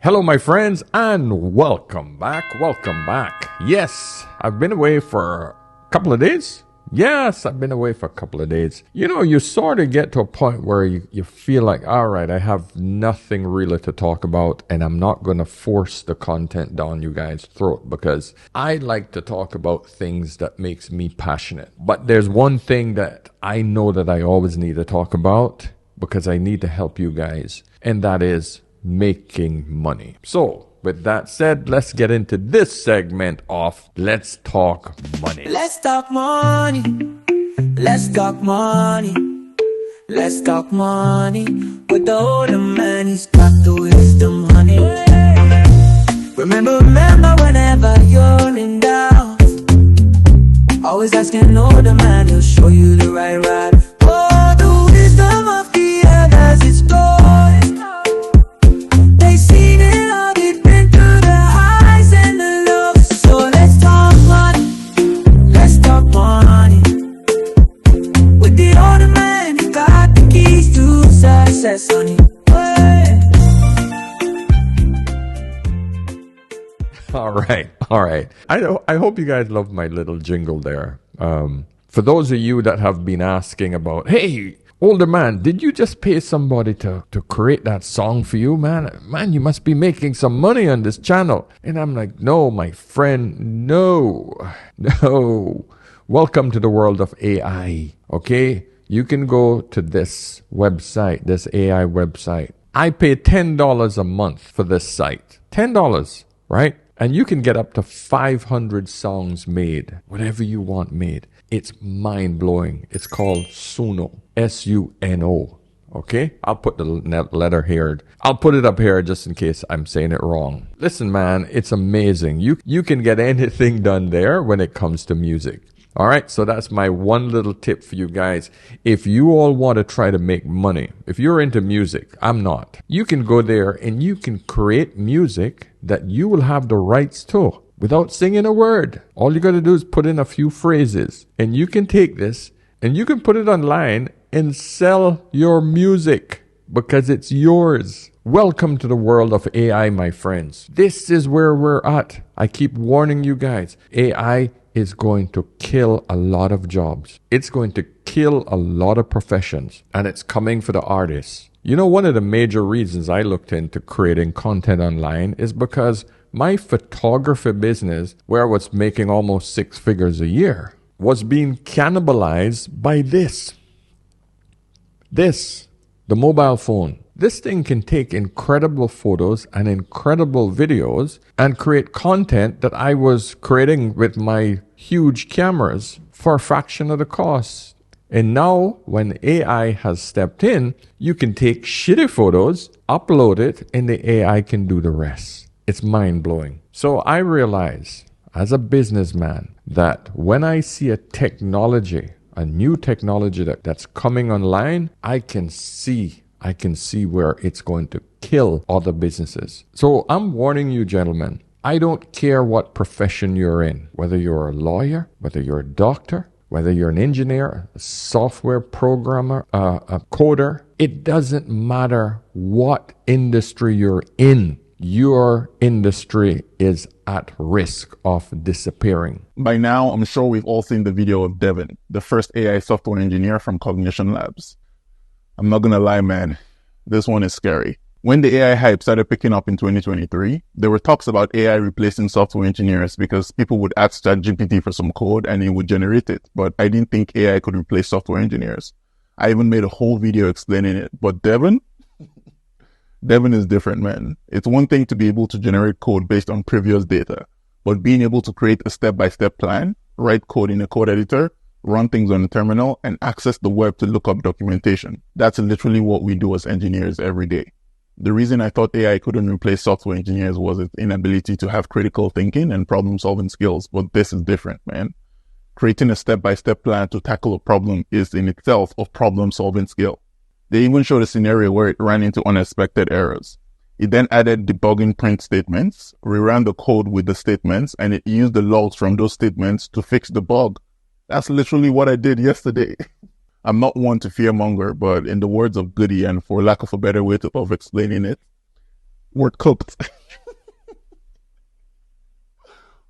Hello, my friends, and welcome back. Welcome back. Yes, I've been away for a couple of days. Yes, I've been away for a couple of days. You know, you sort of get to a point where you feel like, all right, I have nothing really to talk about, and I'm not going to force the content down you guys' throat because I like to talk about things that makes me passionate. But there's one thing that I know that I always need to talk about because I need to help you guys, and that is making money. So, with that said, let's get into this segment of Let's Talk Money. Let's talk money. Let's talk money. Let's talk money. With the older man, he's got the wisdom, honey. Remember, whenever you're in doubt, always ask an older man, he'll show you the right route. Oh, the wisdom of the elders is toys. They seen it all, they've been through the highs and the lows. So let's talk money. Let's talk money. With the older man, he got the keys to success, honey. All right. I hope you guys love my little jingle there. For those of you that have been asking about, hey, older man, did you just pay somebody to create that song for you, man? Man, you must be making some money on this channel. And I'm like, no, my friend, no. Welcome to the world of AI, okay? You can go to this website, this AI website. I pay $10 a month for this site. $10, right? And you can get up to 500 songs made, whatever you want made. It's mind-blowing. It's called Suno, S-U-N-O, okay? I'll put the letter here. I'll put it up here just in case I'm saying it wrong. Listen, man, it's amazing. You can get anything done there when it comes to music. All right, so that's my one little tip for you guys. If you all want to try to make money, if you're into music, I'm not. You can go there and you can create music that you will have the rights to without singing a word. All you got to do is put in a few phrases, and you can take this and you can put it online and sell your music because it's yours. Welcome to the world of AI, my friends. This is where we're at. I keep warning you guys. AI is going to kill a lot of jobs. It's going to kill a lot of professions, and it's coming for the artists. You know, one of the major reasons I looked into creating content online is because my photography business, where I was making almost 6 figures a year, was being cannibalized by this, the mobile phone. This thing can take incredible photos and incredible videos and create content that I was creating with my huge cameras for a fraction of the cost. And now, when AI has stepped in, you can take shitty photos, upload it, and the AI can do the rest. It's mind-blowing. So I realize, as a businessman, that when I see a technology, a new technology that's coming online, I can see where it's going to kill other businesses. So I'm warning you, gentlemen, I don't care what profession you're in, whether you're a lawyer, whether you're a doctor, whether you're an engineer, a software programmer, a coder, it doesn't matter what industry you're in. Your industry is at risk of disappearing. By now, I'm sure we've all seen the video of Devin, the first AI software engineer from Cognition Labs. I'm not gonna lie, man, this one is scary. When the AI hype started picking up in 2023, there were talks about AI replacing software engineers because people would ask ChatGPT for some code and it would generate it. But I didn't think AI could replace software engineers. I even made a whole video explaining it. But Devin is different, man. It's one thing to be able to generate code based on previous data, but being able to create a step-by-step plan, write code in a code editor, run things on a terminal, and access the web to look up documentation. That's literally what we do as engineers every day. The reason I thought AI couldn't replace software engineers was its inability to have critical thinking and problem-solving skills, but this is different, man. Creating a step-by-step plan to tackle a problem is in itself a problem-solving skill. They even showed a scenario where it ran into unexpected errors. It then added debugging print statements, reran the code with the statements, and it used the logs from those statements to fix the bug. That's literally what I did yesterday. I'm not one to fearmonger, but in the words of Goody, and for lack of a better way of explaining it, We're cooked.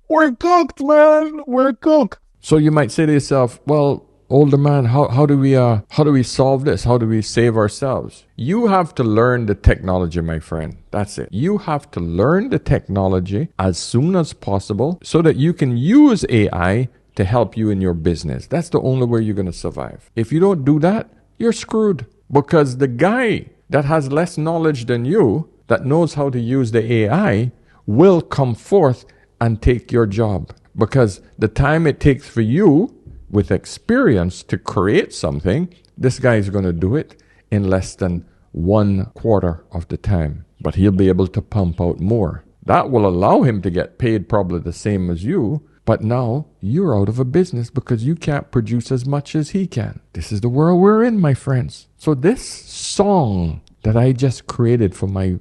We're cooked, man. We're cooked. So you might say to yourself, well, older man, how do we solve this? How do we save ourselves? You have to learn the technology, my friend. That's it. You have to learn the technology as soon as possible so that you can use AI to help you in your business. That's the only way you're going to survive. If you don't do that, you're screwed, because the guy that has less knowledge than you, that knows how to use the AI, will come forth and take your job, because the time it takes for you with experience to create something, this guy is going to do it in less than 1/4 of the time, but he'll be able to pump out more. That will allow him to get paid probably the same as you, but now you're out of a business because you can't produce as much as he can. This is the world we're in, my friends. So this song that I just created for my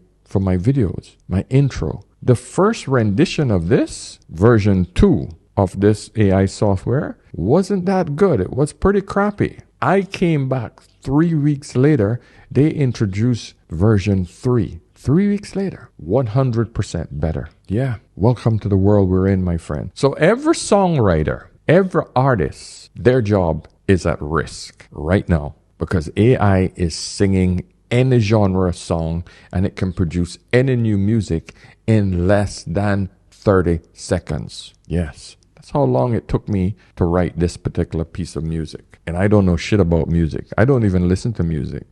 videos, my intro, the first rendition of this, version 2 of this AI software, wasn't that good. It was pretty crappy. I came back 3 weeks later, they introduced version 3. 3 weeks later, 100% better. Yeah, welcome to the world we're in, my friend. So every songwriter, every artist, their job is at risk right now, because AI is singing any genre song and it can produce any new music in less than 30 seconds. Yes, that's how long it took me to write this particular piece of music. And I don't know shit about music. I don't even listen to music.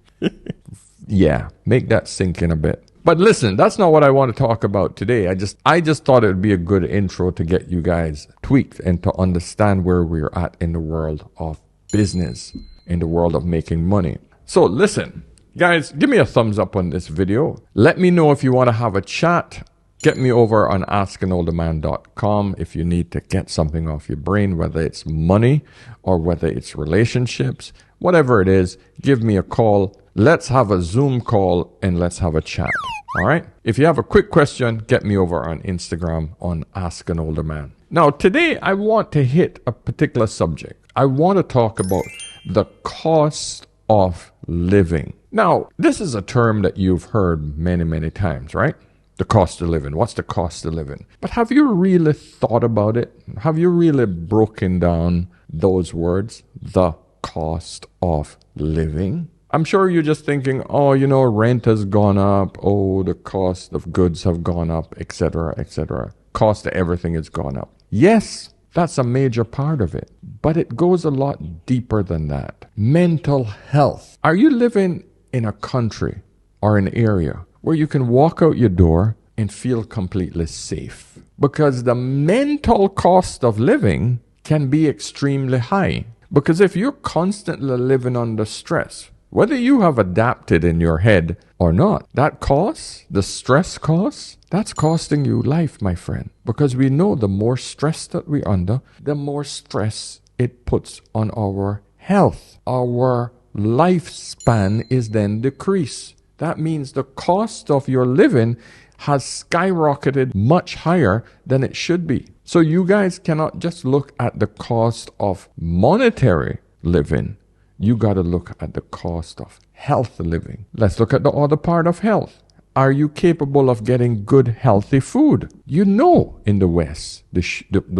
Yeah, make that sink in a bit. But listen, that's not what I want to talk about today. I just thought it would be a good intro to get you guys tweaked and to understand where we're at in the world of business, in the world of making money. So listen, guys, give me a thumbs up on this video. Let me know if you want to have a chat. Get me over on askanolderman.com if you need to get something off your brain, whether it's money or whether it's relationships, whatever it is, give me a call. Let's have a Zoom call and let's have a chat. All right? If you have a quick question, get me over on Instagram on Ask an Older Man. Now, today I want to hit a particular subject. I want to talk about the cost of living. Now, this is a term that you've heard many, many times, right? The cost of living. What's the cost of living? But have you really thought about it? Have you really broken down those words? The cost of living? I'm sure you're just thinking, oh, rent has gone up. Oh, the cost of goods have gone up, etc., etc. Cost of everything has gone up. Yes, that's a major part of it. But it goes a lot deeper than that. Mental health. Are you living in a country or an area where you can walk out your door and feel completely safe? Because the mental cost of living can be extremely high. Because if you're constantly living under stress, whether you have adapted in your head or not, that cost, the stress cost, that's costing you life, my friend. Because we know the more stress that we're under, the more stress it puts on our health. Our lifespan is then decreased. That means the cost of your living has skyrocketed much higher than it should be. So you guys cannot just look at the cost of monetary living. You got to look at the cost of health living. Let's look at the other part of health. Are you capable of getting good, healthy food? You know in the West, the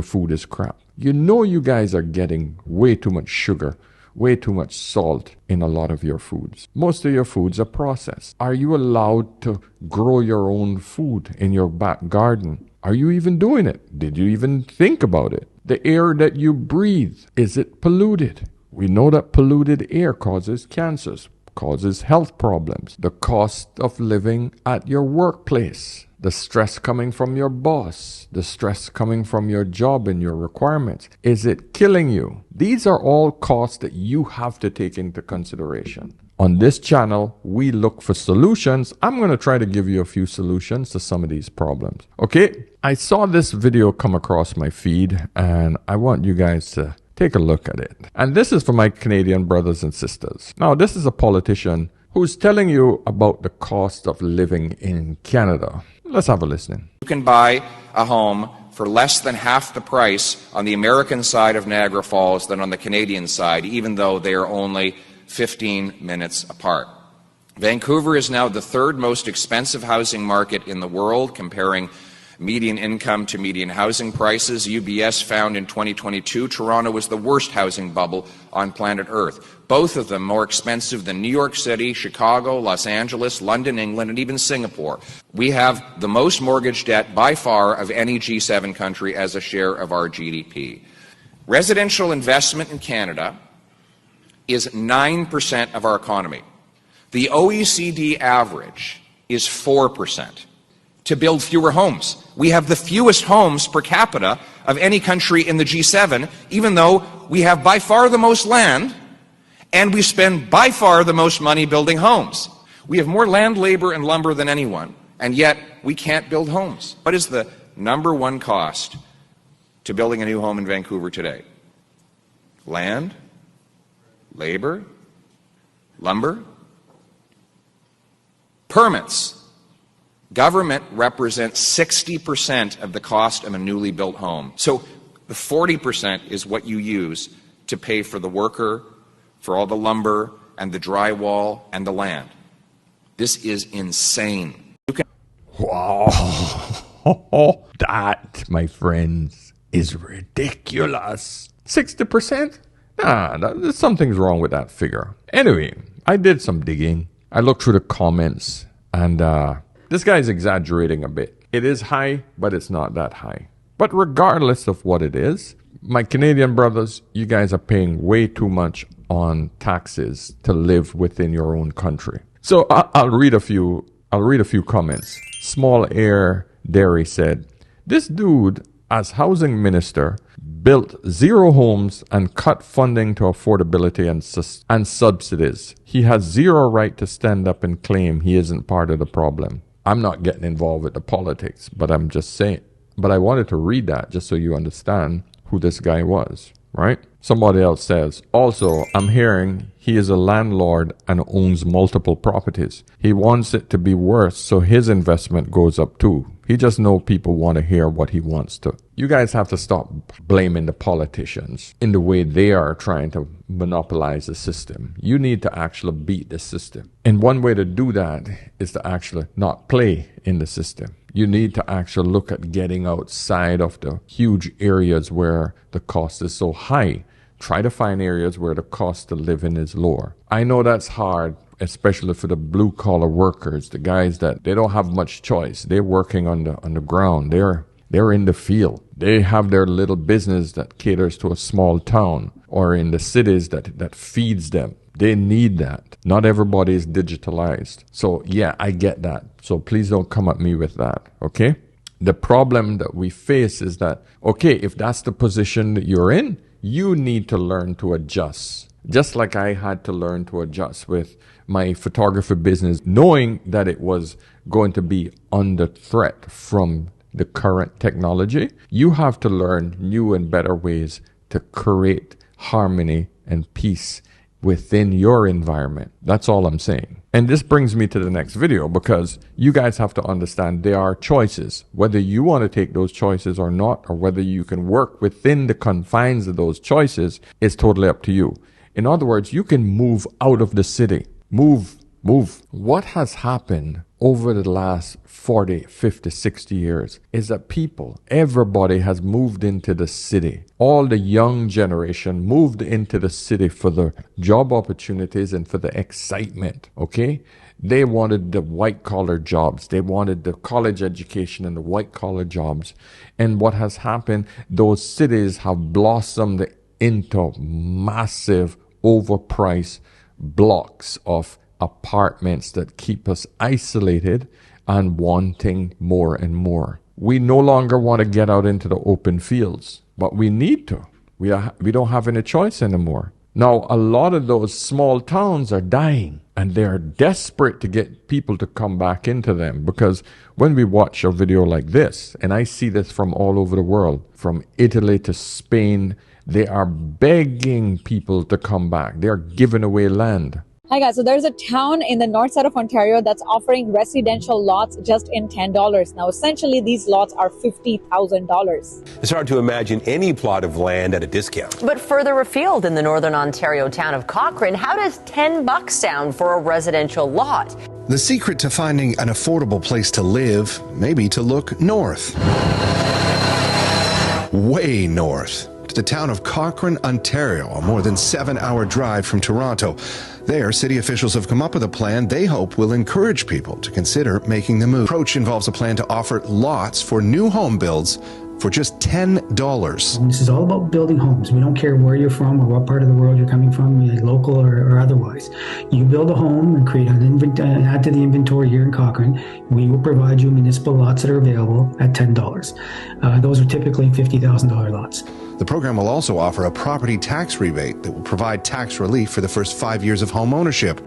food is crap. You know you guys are getting way too much sugar, way too much salt in a lot of your foods. Most of your foods are processed. Are you allowed to grow your own food in your back garden? Are you even doing it? Did you even think about it? The air that you breathe, is it polluted? We know that polluted air causes cancers, causes health problems. The cost of living at your workplace, the stress coming from your boss, the stress coming from your job and your requirements. Is it killing you? These are all costs that you have to take into consideration. On this channel, we look for solutions. I'm going to try to give you a few solutions to some of these problems. Okay, I saw this video come across my feed and I want you guys to take a look at it. And this is for my Canadian brothers and sisters. Now, this is a politician who's telling you about the cost of living in Canada. Let's have a listen. You can buy a home for less than half the price on the American side of Niagara Falls than on the Canadian side, even though they are only 15 minutes apart. Vancouver is now the third most expensive housing market in the world, comparing median income to median housing prices. UBS found in 2022 Toronto was the worst housing bubble on planet Earth. Both of them more expensive than New York City, Chicago, Los Angeles, London, England, and even Singapore. We have the most mortgage debt by far of any G7 country as a share of our GDP. Residential investment in Canada is 9% of our economy. The OECD average is 4%. To build fewer homes. We have the fewest homes per capita of any country in the G7, even though we have by far the most land and we spend by far the most money building homes. We have more land, labor, and lumber than anyone, and yet we can't build homes. What is the number one cost to building a new home in Vancouver today? Land, labor, lumber, permits. Government represents 60% of the cost of a newly built home. So the 40% is what you use to pay for the worker, for all the lumber and the drywall and the land. This is insane. Wow. That, my friends, is ridiculous. 60%? Nah, something's wrong with that figure. Anyway, I did some digging. I looked through the comments and this guy's exaggerating a bit. It is high, but it's not that high. But regardless of what it is, my Canadian brothers, you guys are paying way too much on taxes to live within your own country. So I'll read a few comments. Small Air Dairy said, "This dude, as housing minister, built 0 homes and cut funding to affordability and subsidies. He has 0 right to stand up and claim he isn't part of the problem." I'm not getting involved with the politics, but I'm just saying. But I wanted to read that just so you understand who this guy was, right? Somebody else says, also, I'm hearing he is a landlord and owns multiple properties. He wants it to be worse, so his investment goes up too. He just knows people want to hear what he wants to. You guys have to stop blaming the politicians in the way they are trying to monopolize the system. You need to actually beat the system. And one way to do that is to actually not play in the system. You need to actually look at getting outside of the huge areas where the cost is so high. Try to find areas where the cost of living is lower. I know that's hard, especially for the blue collar workers, the guys that they don't have much choice. They're working on the ground. They're in the field. They have their little business that caters to a small town or in the cities that feeds them. They need that. Not everybody is digitalized. So yeah, I get that. So please don't come at me with that, okay? The problem that we face is that, okay, if that's the position that you're in, you need to learn to adjust. Just like I had to learn to adjust with my photography business, knowing that it was going to be under threat from the current technology, you have to learn new and better ways to create harmony and peace within your environment. That's all I'm saying. And this brings me to the next video, because you guys have to understand there are choices. Whether you want to take those choices or not, or whether you can work within the confines of those choices, is totally up to you. In other words, you can move out of the city. Move. What has happened over the last 40, 50, 60 years is that everybody has moved into the city. All the young generation moved into the city for the job opportunities and for the excitement, okay? They wanted the white-collar jobs. They wanted the college education and the white-collar jobs. And what has happened, those cities have blossomed into massive, overpriced blocks of apartments that keep us isolated and wanting more and more. We no longer want to get out into the open fields, but we need to. We don't have any choice anymore. Now, a lot of those small towns are dying, and they're desperate to get people to come back into them, because when we watch a video like this, and I see this from all over the world, from Italy to Spain, they are begging people to come back. They are giving away land. Hi guys, so there's a town in the north side of Ontario that's offering residential lots just in $10. Now essentially these lots are $50,000. It's hard to imagine any plot of land at a discount. But further afield in the northern Ontario town of Cochran, how does $10 sound for a residential lot? The secret to finding an affordable place to live may be to look north. Way north. To the town of Cochran, Ontario, a more than 7-hour drive from Toronto. There, city officials have come up with a plan they hope will encourage people to consider making the move. The approach involves a plan to offer lots for new home builds for just $10. This is all about building homes. We don't care where you're from or what part of the world you're coming from, local or otherwise. You build a home and create an add to the inventory here in Cochran. We will provide you municipal lots that are available at $10. Those are typically $50,000 lots. The program will also offer a property tax rebate that will provide tax relief for the first 5 years of home ownership.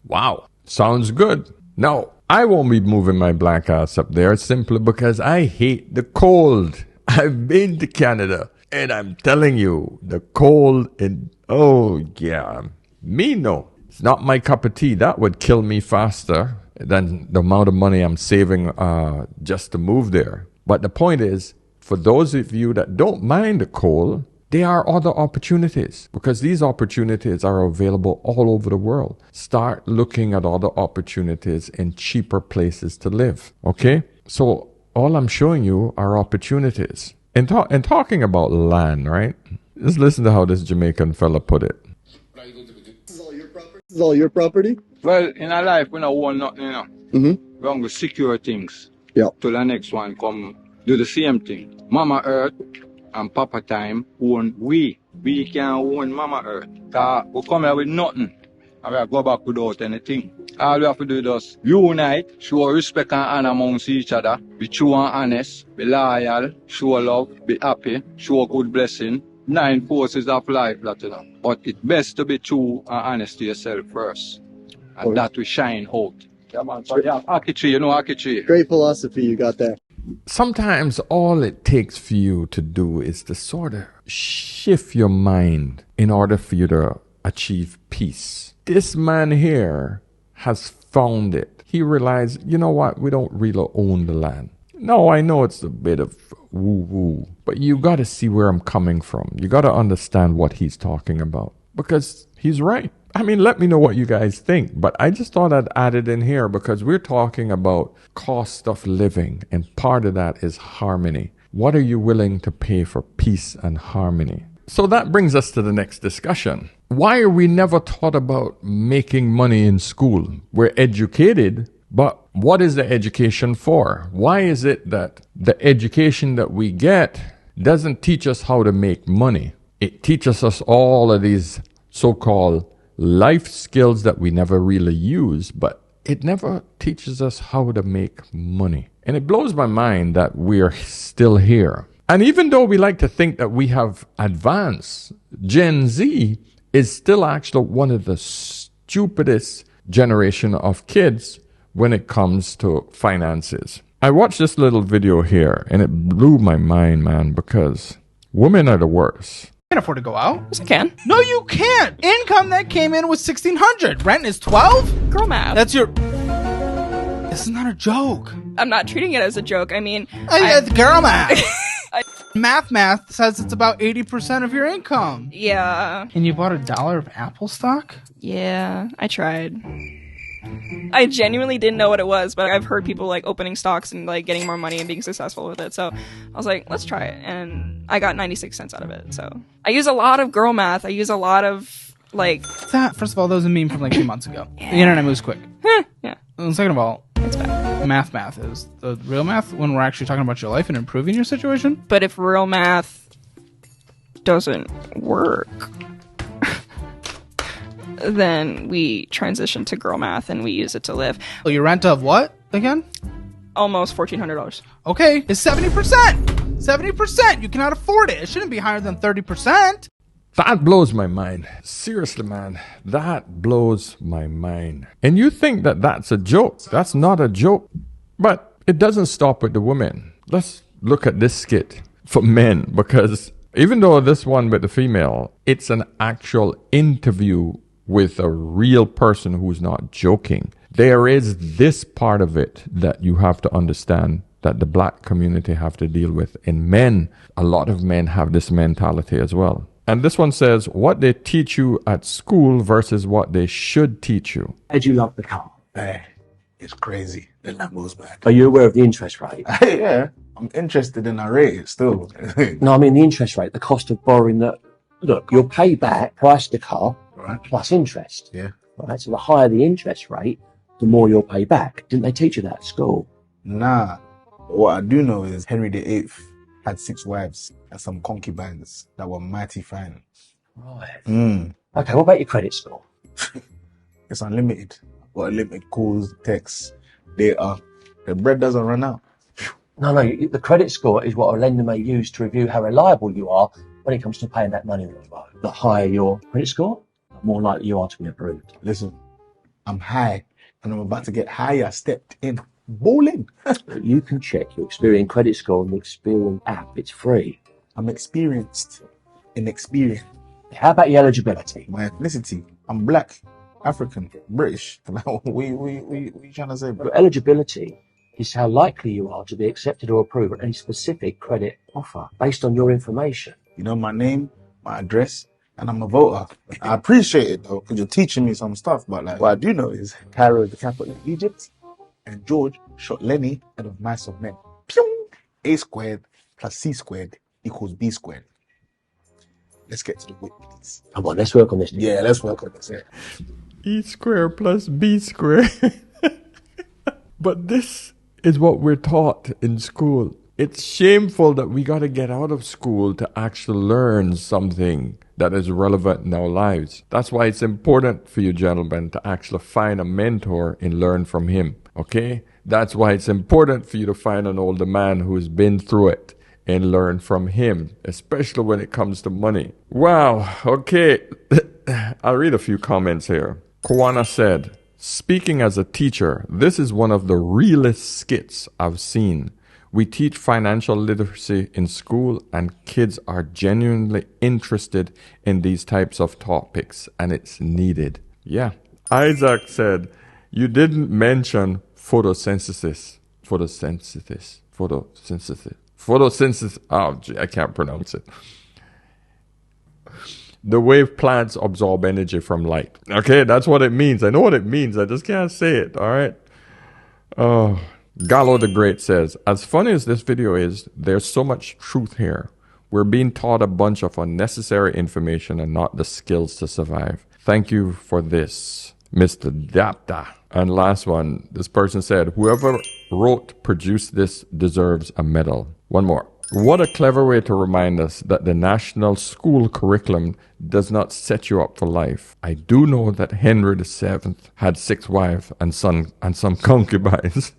Wow, sounds good. No, I won't be moving my black ass up there simply because I hate the cold. I've been to Canada and I'm telling you, the cold and oh yeah, me no. It's not my cup of tea. That would kill me faster than the amount of money I'm saving just to move there. But the point is, for those of you that don't mind the cold, there are other opportunities because these opportunities are available all over the world. Start looking at other opportunities in cheaper places to live. Okay? So all I'm showing you are opportunities. And talking about land, right? Just listen to how this Jamaican fella put it. This is all your property? Well, in our life, we don't own nothing, you know. Mm-hmm. We're going to secure things. Yeah. Till the next one come do the same thing. Mama Earth and Papa Time own we. We can own Mama Earth. We come here with nothing. And we go back without anything. All we have to do is just unite, show respect and honor amongst each other, be true and honest, be loyal, show love, be happy, show good blessing. 9 forces of life, that you know. But it's best to be true and honest to yourself first. And that will shine out. Yeah, man. So, yeah, Akichi, you know Akichi. Great philosophy, you got that. Sometimes all it takes for you to do is to sort of shift your mind in order for you to achieve peace. This man here has found it. He realized, you know what, we don't really own the land. No, I know it's a bit of woo-woo, but you got to see where I'm coming from. You got to understand what he's talking about because he's right. I mean, let me know what you guys think, but I just thought I'd add it in here because we're talking about cost of living, and part of that is harmony. What are you willing to pay for peace and harmony? So that brings us to the next discussion. Why are we never taught about making money in school? We're educated, but what is the education for? Why is it that the education that we get doesn't teach us how to make money? It teaches us all of these so-called life skills that we never really use, but it never teaches us how to make money. And it blows my mind that we're still here. And even though we like to think that we have advanced, Gen Z is still actually one of the stupidest generation of kids when it comes to finances. I watched this little video here and it blew my mind, man, because women are the worst. Can't afford to go out. Yes, I can. No, you can't. Income that came in was $1,600. Rent is $12. Girl math. That's your. This is not a joke. I'm not treating it as a joke. I mean, girl math. Math says it's about 80% of your income. Yeah. And you bought $1 of Apple stock? Yeah, I tried. I genuinely didn't know what it was, but I've heard people like opening stocks and like getting more money and being successful with it. So I was like, let's try it. And I got 96 cents out of it. So I use a lot of girl math. I use a lot of like... That, first of all, that was a meme from like 2 months ago. Yeah. The internet moves quick. Yeah. And second of all, it's bad. Math is the real math when we're actually talking about your life and improving your situation. But if real math doesn't work, then we transition to girl math and we use it to live. Oh, your rent of what again? Almost $1,400. Okay, it's 70%. 70%. You cannot afford it. It shouldn't be higher than 30%. That blows my mind. Seriously, man. That blows my mind. And you think that that's a joke. That's not a joke. But it doesn't stop with the women. Let's look at this skit for men, because even though this one with the female, it's an actual interview with a real person who's not joking. There is this part of it that you have to understand that the black community have to deal with. And men, a lot of men have this mentality as well. And this one says, what they teach you at school versus what they should teach you. How do you love the car? It's crazy. The Lambo's back. Are you aware of the interest rate? Yeah, I'm interested in a rate still. No, I mean the interest rate, the cost of borrowing the... Look, you'll pay back, price the car, plus interest. Yeah. Right, so the higher the interest rate, the more you'll pay back. Didn't they teach you that at school? Nah. What I do know is Henry VIII had 6 wives and some concubines that were mighty fine. Right. Okay, what about your credit score? It's unlimited. Got unlimited calls, texts, data. The bread doesn't run out. No, the credit score is what a lender may use to review how reliable you are when it comes to paying that money on the road. The higher your credit score, the more likely you are to be approved. Listen, I'm high and I'm about to get higher. Stepped in. Bowling. You can check your Experian credit score on the Experian app. It's free. I'm experienced in Experian. How about your eligibility? My ethnicity. I'm black, African, British. What you trying to say, bro? Your eligibility is how likely you are to be accepted or approved at any specific credit offer based on your information. You know my name, my address, and I'm a voter. I appreciate it though, because you're teaching me some stuff. But like, what I do know is Cairo is the capital of Egypt. And George shot Lenny out of mice of men. Pew! A squared plus C squared equals B squared. Let's get to the wit, please. Come on, let's work on this. Yeah, let's work on this. Yeah. E squared plus B squared. But this is what we're taught in school. It's shameful that we got to get out of school to actually learn something that is relevant in our lives. That's why it's important for you gentlemen to actually find a mentor and learn from him. Okay? That's why it's important for you to find an older man who's been through it and learn from him, especially when it comes to money. Wow. Okay. I'll read a few comments here. Kwana said, speaking as a teacher, this is one of the realest skits I've seen. We teach financial literacy in school and kids are genuinely interested in these types of topics and it's needed. Yeah. Isaac said, you didn't mention photosynthesis. Oh, gee, I can't pronounce it. The way plants absorb energy from light. Okay, that's what it means. I know what it means. I just can't say it. All right. Oh, Gallo the Great says, as funny as this video is, there's so much truth here. We're being taught a bunch of unnecessary information and not the skills to survive. Thank you for this, Mr. Dapta. And last one, this person said, whoever produced this deserves a medal. One more. What a clever way to remind us that the national school curriculum does not set you up for life. I do know that Henry VII had 6 wives and some concubines.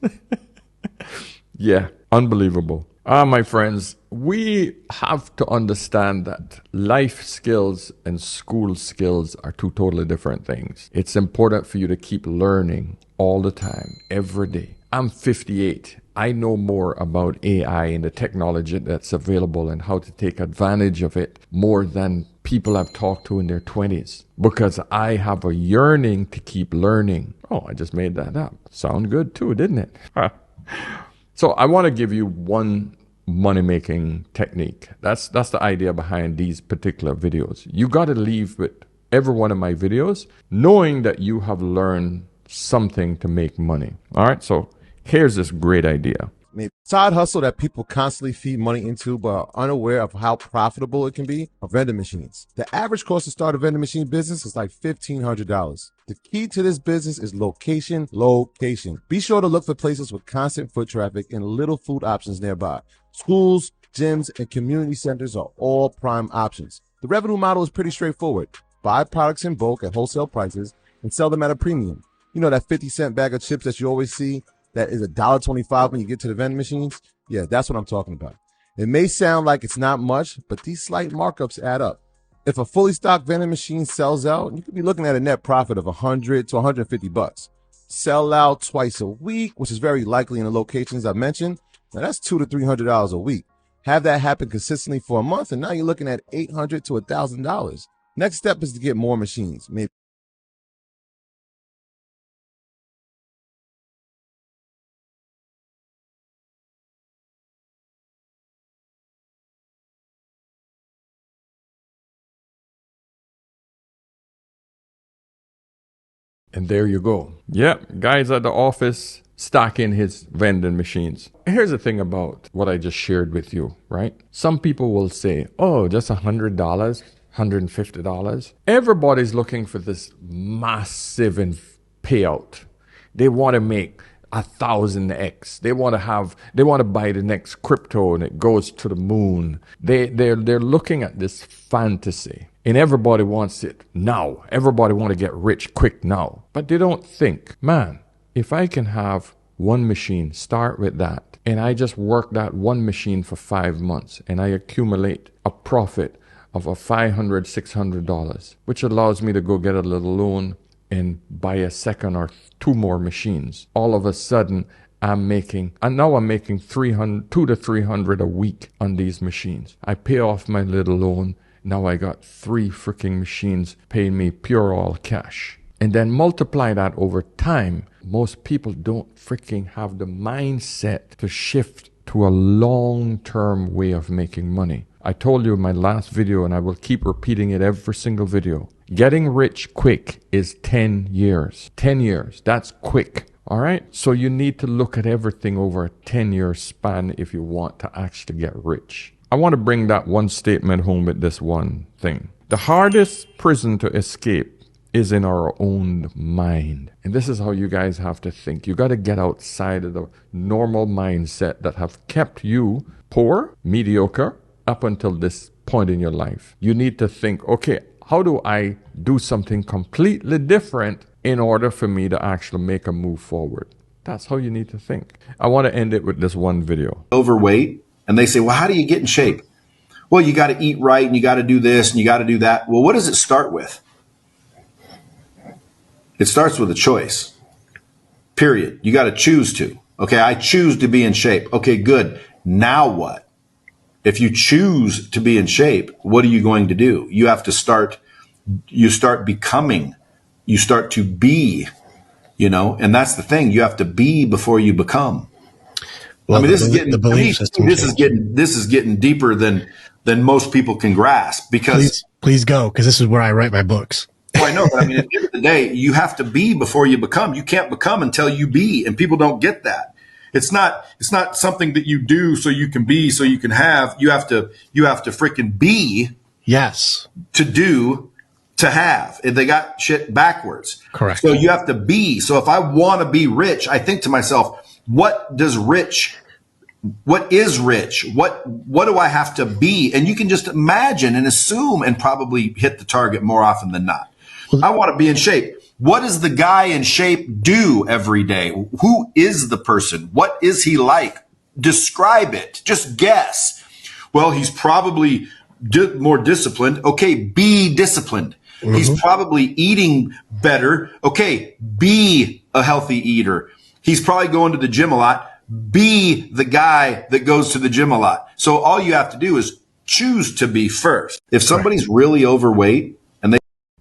Yeah, unbelievable. My friends, we have to understand that life skills and school skills are 2 totally different things. It's important for you to keep learning all the time, every day. I'm 58. I know more about AI and the technology that's available and how to take advantage of it more than people I've talked to in their 20s because I have a yearning to keep learning. Oh, I just made that up. Sound good too, didn't it? So I want to give you one money-making technique. That's the idea behind these particular videos. You got to leave with every one of my videos knowing that you have learned something to make money. All right, so here's this great idea. Side hustle that people constantly feed money into but are unaware of how profitable it can be are vending machines. The average cost to start a vending machine business is like $1,500. The key to this business is location. Be sure to look for places with constant foot traffic and little food options nearby. Schools, gyms, and community centers are all prime options. The revenue model is pretty straightforward. Buy products in bulk at wholesale prices and sell them at a premium. You know that 50-cent bag of chips that you always see? That is $1.25 when you get to the vending machines? Yeah, that's what I'm talking about. It may sound like it's not much, but these slight markups add up. If a fully stocked vending machine sells out, you could be looking at a net profit of $100 to $150. Sell out twice a week, which is very likely in the locations I mentioned. Now that's $200 to $300 a week. Have that happen consistently for a month, and now you're looking at $800 to $1,000. Next step is to get more machines. Maybe And there you go. Yep, guys at the office stocking his vending machines. Here's the thing about what I just shared with you, right? Some people will say, oh, just $100, $150. Everybody's looking for this massive payout. They want to make 1,000x. They want to buy the next crypto and it goes to the moon. They're looking at this fantasy. And everybody wants it now. Everybody want to get rich quick now. But they don't think, man, if I can have one machine, start with that, and I just work that one machine for 5 months, and I accumulate a profit of $500, $600, which allows me to go get a little loan and buy a second or two more machines. All of a sudden, I'm making 200 to 300 a week on these machines. I pay off my little loan. Now I got 3 freaking machines paying me pure all cash. And then multiply that over time. Most people don't freaking have the mindset to shift to a long-term way of making money. I told you in my last video, and I will keep repeating it every single video. Getting rich quick is 10 years. 10 years, that's quick. All right? So you need to look at everything over a 10-year span if you want to actually get rich. I want to bring that one statement home with this one thing. The hardest prison to escape is in our own mind. And this is how you guys have to think. You got to get outside of the normal mindset that have kept you poor, mediocre, up until this point in your life. You need to think, okay, how do I do something completely different in order for me to actually make a move forward? That's how you need to think. I want to end it with this one video. Overweight, and they say, well, how do you get in shape? Well, you got to eat right, and you got to do this, and you got to do that. Well, what does it start with? It starts with a choice, period. You got to choose to. Okay, I choose to be in shape. Okay, good. Now what? If you choose to be in shape, what are you going to do? You have to start becoming, you start to be, and that's the thing. You have to be before you become. Well, I mean, this is getting deeper than most people can grasp, because please go, because this is where I write my books. Well, I know, but I mean, at the end of the day, you have to be before you become. You can't become until you be, and people don't get that. It's not something that you do so you can be, so you can have. You have to freaking be. Yes. To do, to have. And they got shit backwards. Correct. So you have to be. So if I want to be rich, I think to myself, what is rich? What do I have to be? And you can just imagine and assume and probably hit the target more often than not. I want to be in shape. What does the guy in shape do every day? Who is the person? What is he like? Describe it. Just guess. Well, he's probably more disciplined. Okay, be disciplined. Mm-hmm. He's probably eating better. Okay, be a healthy eater. He's probably going to the gym a lot. Be the guy that goes to the gym a lot. So all you have to do is choose to be first. If somebody's really overweight,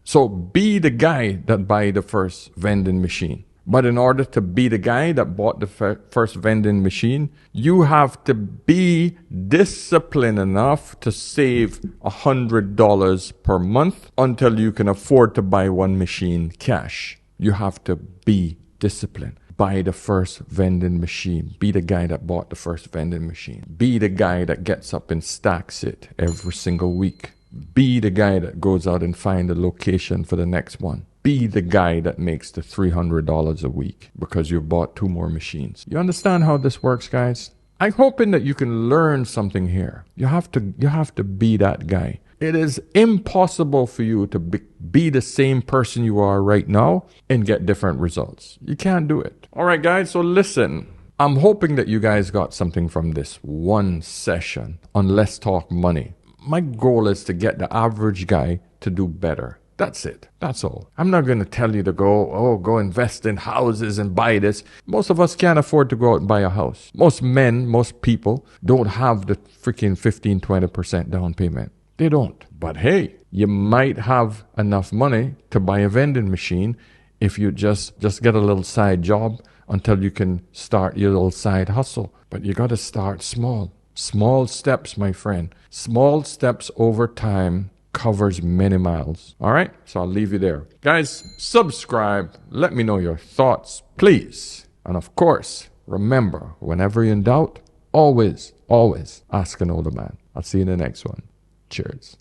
so be the guy that buy the first vending machine. But in order to be the guy that bought the first vending machine, you have to be disciplined enough to save $100 per month until you can afford to buy one machine cash. You have to be disciplined. Buy the first vending machine. Be the guy that bought the first vending machine. Be the guy that gets up and stacks it every single week. Be the guy that goes out and find a location for the next one. Be the guy that makes the $300 a week because you bought 2 more machines. You understand how this works, guys? I'm hoping that you can learn something here. You have to be that guy. It is impossible for you to be the same person you are right now and get different results. You can't do it. All right, guys, so listen. I'm hoping that you guys got something from this one session on Let's Talk Money. My goal is to get the average guy to do better. That's it. That's all. I'm not going to tell you to go invest in houses and buy this. Most of us can't afford to go out and buy a house. Most people don't have the freaking 15-20% down payment. They don't. But hey, you might have enough money to buy a vending machine if you just get a little side job until you can start your little side hustle. But you got to start small. Small steps, my friend. Small steps over time covers many miles. All right? So I'll leave you there. Guys, subscribe. Let me know your thoughts, please. And of course, remember, whenever you're in doubt, always ask an older man. I'll see you in the next one. Cheers.